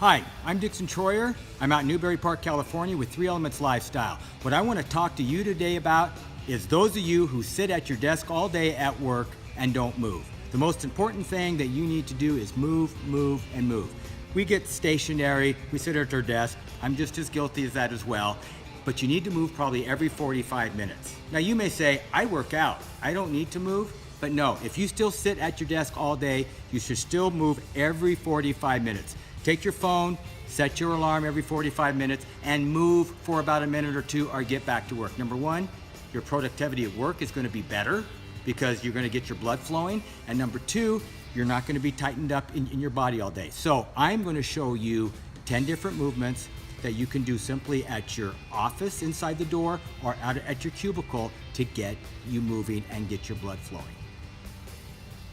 Hi, I'm Dixon Troyer. I'm out in Newbury Park, California with 3 Elements Lifestyle. What I want to talk to you today about is those of you who sit at your desk all day at work and don't move. The most important thing that you need to do is move, move, and move. We get stationary, we sit at our desk. I'm just as guilty as that as well. But you need to move probably every 45 minutes. Now you may say, I work out, I don't need to move. But no, if you still sit at your desk all day, you should still move every 45 minutes. Take your phone, set your alarm every 45 minutes, and move for about a minute or two or get back to work. Number one, your productivity at work is going to be better because you're going to get your blood flowing. And number two, you're not going to be tightened up in your body all day. So I'm going to show you 10 different movements that you can do simply at your office inside the door or out at your cubicle to get you moving and get your blood flowing.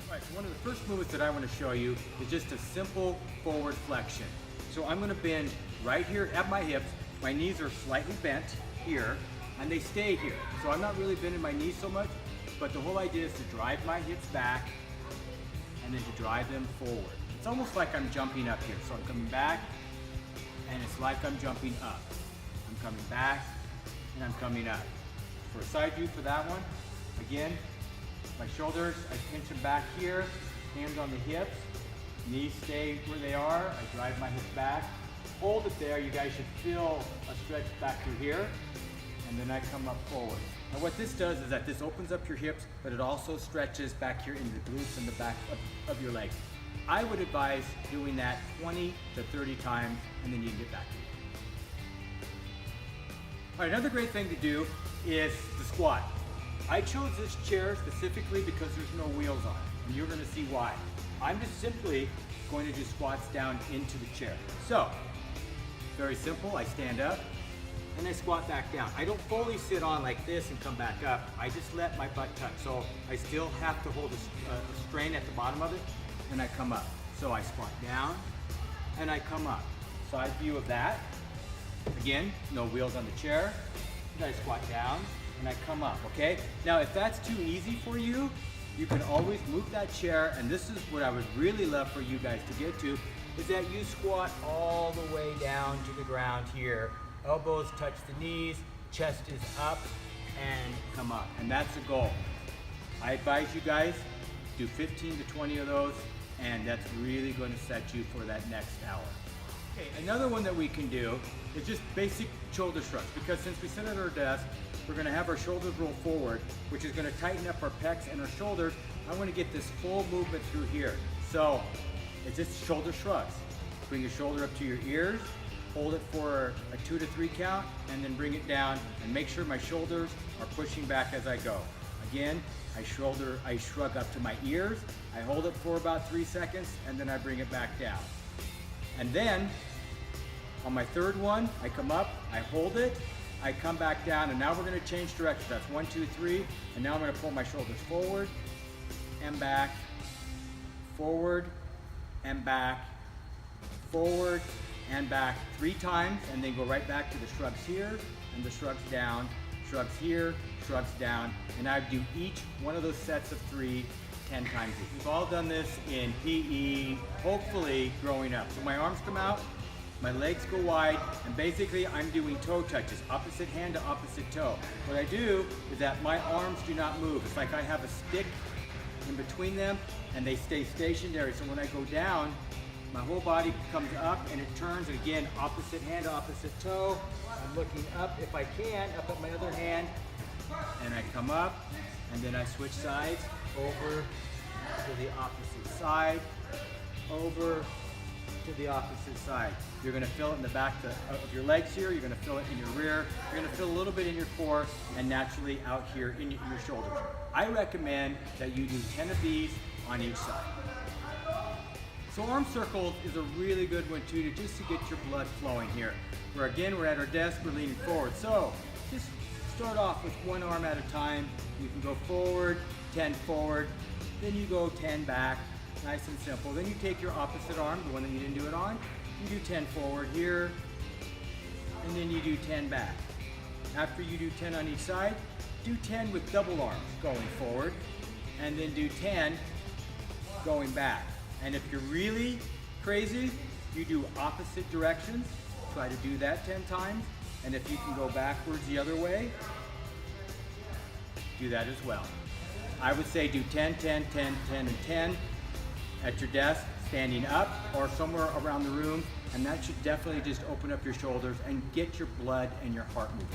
All right, so one of the first movements that I want to show you is just a simple forward flexion. So I'm going to bend right here at my hips. My knees are slightly bent here and they stay here. So I'm not really bending my knees so much, but the whole idea is to drive my hips back and then to drive them forward. It's almost like I'm jumping up here. So I'm coming back and it's like I'm jumping up. I'm coming back and I'm coming up. For a side view for that one, again, my shoulders, I pinch them back here, hands on the hips, knees stay where they are, I drive my hips back, hold it there, you guys should feel a stretch back through here, and then I come up forward. Now what this does is that this opens up your hips, but it also stretches back here into the glutes and the back of your legs. I would advise doing that 20 to 30 times, and then you can get back to it. All right, another great thing to do is the squat. I chose this chair specifically because there's no wheels on it, and you're going to see why. I'm just simply going to do squats down into the chair. So, very simple, I stand up and I squat back down. I don't fully sit on like this and come back up. I just let my butt touch. So I still have to hold a strain at the bottom of it, and I come up. So I squat down and I come up. Side view of that. Again, no wheels on the chair. And I squat down and I come up, okay? Now, if that's too easy for you, you can always move that chair, and this is what I would really love for you guys to get to, is that you squat all the way down to the ground here. Elbows touch the knees, chest is up, and come up, and that's the goal. I advise you guys, do 15 to 20 of those, and that's really going to set you for that next hour. Okay, another one that we can do is just basic shoulder shrugs, because since we sit at our desk, we're going to have our shoulders roll forward, which is going to tighten up our pecs and our shoulders. I want to get this full movement through here. So it's just shoulder shrugs. Bring your shoulder up to your ears, hold it for a 2 to 3 count, and then bring it down, and make sure my shoulders are pushing back as I go. Again, I shrug up to my ears, I hold it for about 3 seconds, and then I bring it back down. And then, on my third one, I come up, I hold it, I come back down, and now we're going to change direction. That's 1, 2, 3, and now I'm going to pull my shoulders forward and back, forward and back, forward and back 3 times, and then go right back to the shrugs here and the shrugs down, shrugs here, shrugs down, and I do each one of those sets of 3 10 times. We've all done this in PE, hopefully growing up. So my arms come out, my legs go wide, and basically I'm doing toe touches, opposite hand to opposite toe. What I do is that my arms do not move. It's like I have a stick in between them and they stay stationary. So when I go down, my whole body comes up and it turns, and again, opposite hand to opposite toe. I'm looking up if I can, up at my other hand, and I come up, and then I switch sides, over to the opposite side, over to the opposite side. You're going to feel it in the back of your legs here, you're going to feel it in your rear, you're going to feel a little bit in your core, and naturally out here in your shoulders. I recommend that you do 10 of these on each side. So arm circles is a really good one too, just to get your blood flowing here. Where again, we're at our desk, we're leaning forward. So just start off with one arm at a time. You can go forward, 10 forward, then you go 10 back, nice and simple. Then you take your opposite arm, the one that you didn't do it on, you do 10 forward here, and then you do 10 back. After you do 10 on each side, do 10 with double arms going forward, and then do 10 going back. And if you're really crazy, You do opposite directions. Try to do that 10 times. And if you can go backwards the other way, do that as well. I would say do 10, 10, 10, 10, and 10 at your desk, standing up or somewhere around the room, and that should definitely just open up your shoulders and get your blood and your heart moving.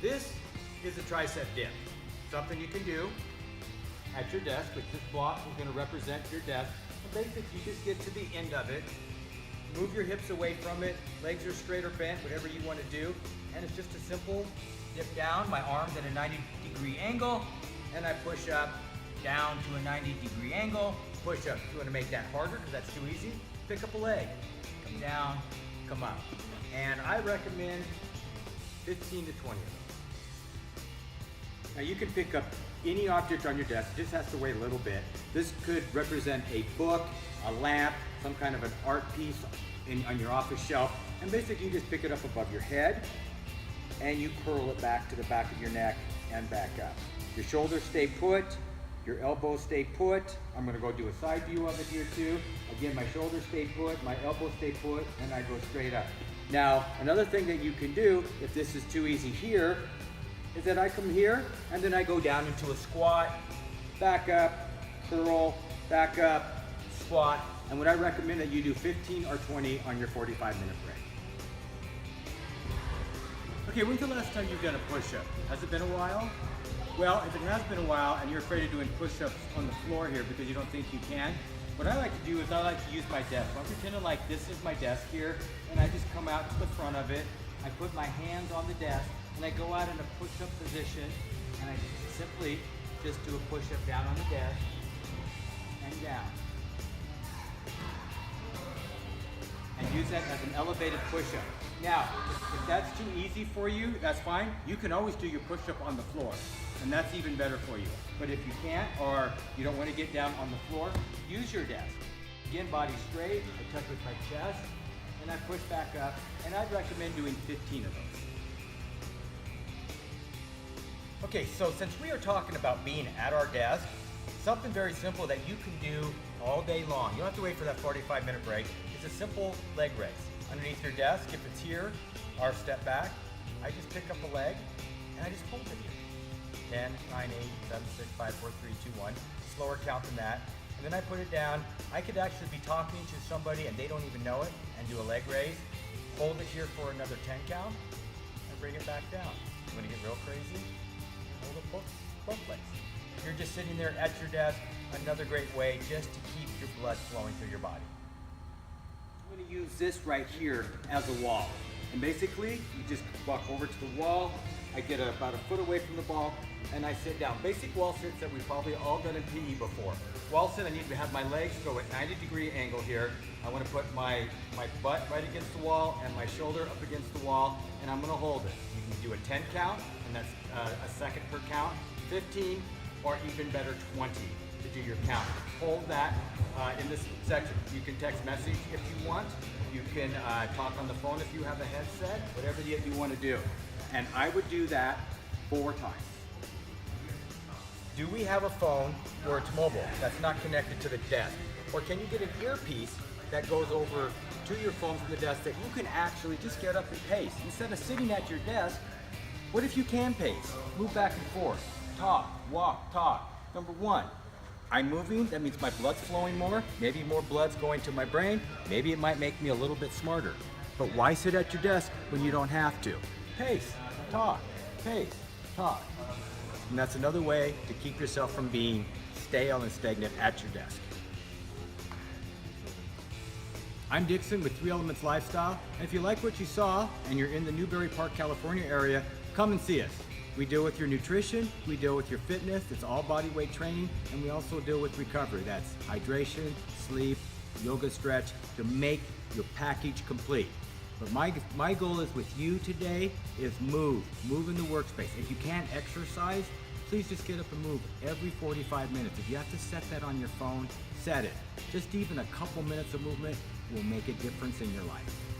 This is a tricep dip, something you can do at your desk, but this block is going to represent your desk. And basically, you just get to the end of it, move your hips away from it, legs are straight or bent, whatever you want to do, and it's just a simple dip down, my arms at a 90-degree angle, and I push up, down to a 90-degree angle, push up. If you want to make that harder, because that's too easy, pick up a leg, come down, come up. And I recommend 15 to 20 of those. Now you can pick up any object on your desk, it just has to weigh a little bit. This could represent a book, a lamp, some kind of an art piece on your office shelf, and basically you just pick it up above your head and you curl it back to the back of your neck and back up. Your shoulders stay put, your elbows stay put. I'm gonna go do a side view of it here too. Again, my shoulders stay put, my elbows stay put, and I go straight up. Now, another thing that you can do, if this is too easy here, is that I come here and then I go down into a squat, back up, curl, back up, squat, and what I recommend that you do 15 or 20 on your 45-minute break. Okay, when's the last time you've done a push-up? Has it been a while? Well, if it has been a while and you're afraid of doing push-ups on the floor here because you don't think you can, what I like to do is I like to use my desk. I'm pretending like this is my desk here, and I just come out to the front of it, I put my hands on the desk, and I go out in a push-up position, and I simply just do a push-up down on the desk, and down. And use that as an elevated push-up. Now, if that's too easy for you, that's fine. You can always do your push-up on the floor, and that's even better for you. But if you can't, or you don't want to get down on the floor, use your desk. Again, body straight, I touch with my chest, and I push back up, and I'd recommend doing 15 of those. Okay, so since we are talking about being at our desk, something very simple that you can do all day long, you don't have to wait for that 45-minute break, is a simple leg raise. Underneath your desk, if it's here, or step back, I just pick up a leg, and I just hold it here. 10, 9, 8, 7, 6, 5, 4, 3, 2, 1, slower count than that, and then I put it down. I could actually be talking to somebody and they don't even know it, and do a leg raise, hold it here for another 10 count, and bring it back down. You want to get real crazy? Hold it both legs. You're just sitting there at your desk, another great way just to keep your blood flowing through your body. I'm going to use this right here as a wall. And basically, you just walk over to the wall, I get about a foot away from the ball, and I sit down. Basic wall sits that we've probably all done in PE before. Wall sit, I need to have my legs go at 90-degree angle here. I want to put my butt right against the wall and my shoulder up against the wall, and I'm going to hold it. You can do a 10 count, and that's a second per count, 15, or even better, 20 to do your count. Hold that in this section. You can text message if you want. You can talk on the phone if you have a headset, whatever you want to do. And I would do that 4 times. Do we have a phone where it's mobile, that's not connected to the desk? Or can you get an earpiece that goes over to your phone from the desk that you can actually just get up and pace? Instead of sitting at your desk, what if you can pace? Move back and forth, talk, walk, talk. Number 1, I'm moving, that means my blood's flowing more, maybe more blood's going to my brain, maybe it might make me a little bit smarter. But why sit at your desk when you don't have to? Pace, talk, pace, talk. And that's another way to keep yourself from being stale and stagnant at your desk. I'm Dixon with 3 Elements Lifestyle, and if you like what you saw and you're in the Newbury Park, California area, come and see us. We deal with your nutrition, we deal with your fitness, it's all body weight training, and we also deal with recovery. That's hydration, sleep, yoga stretch, to make your package complete. But my goal is with you today is move in the workspace. If you can't exercise, please just get up and move every 45 minutes. If you have to set that on your phone, set it. Just even a couple minutes of movement will make a difference in your life.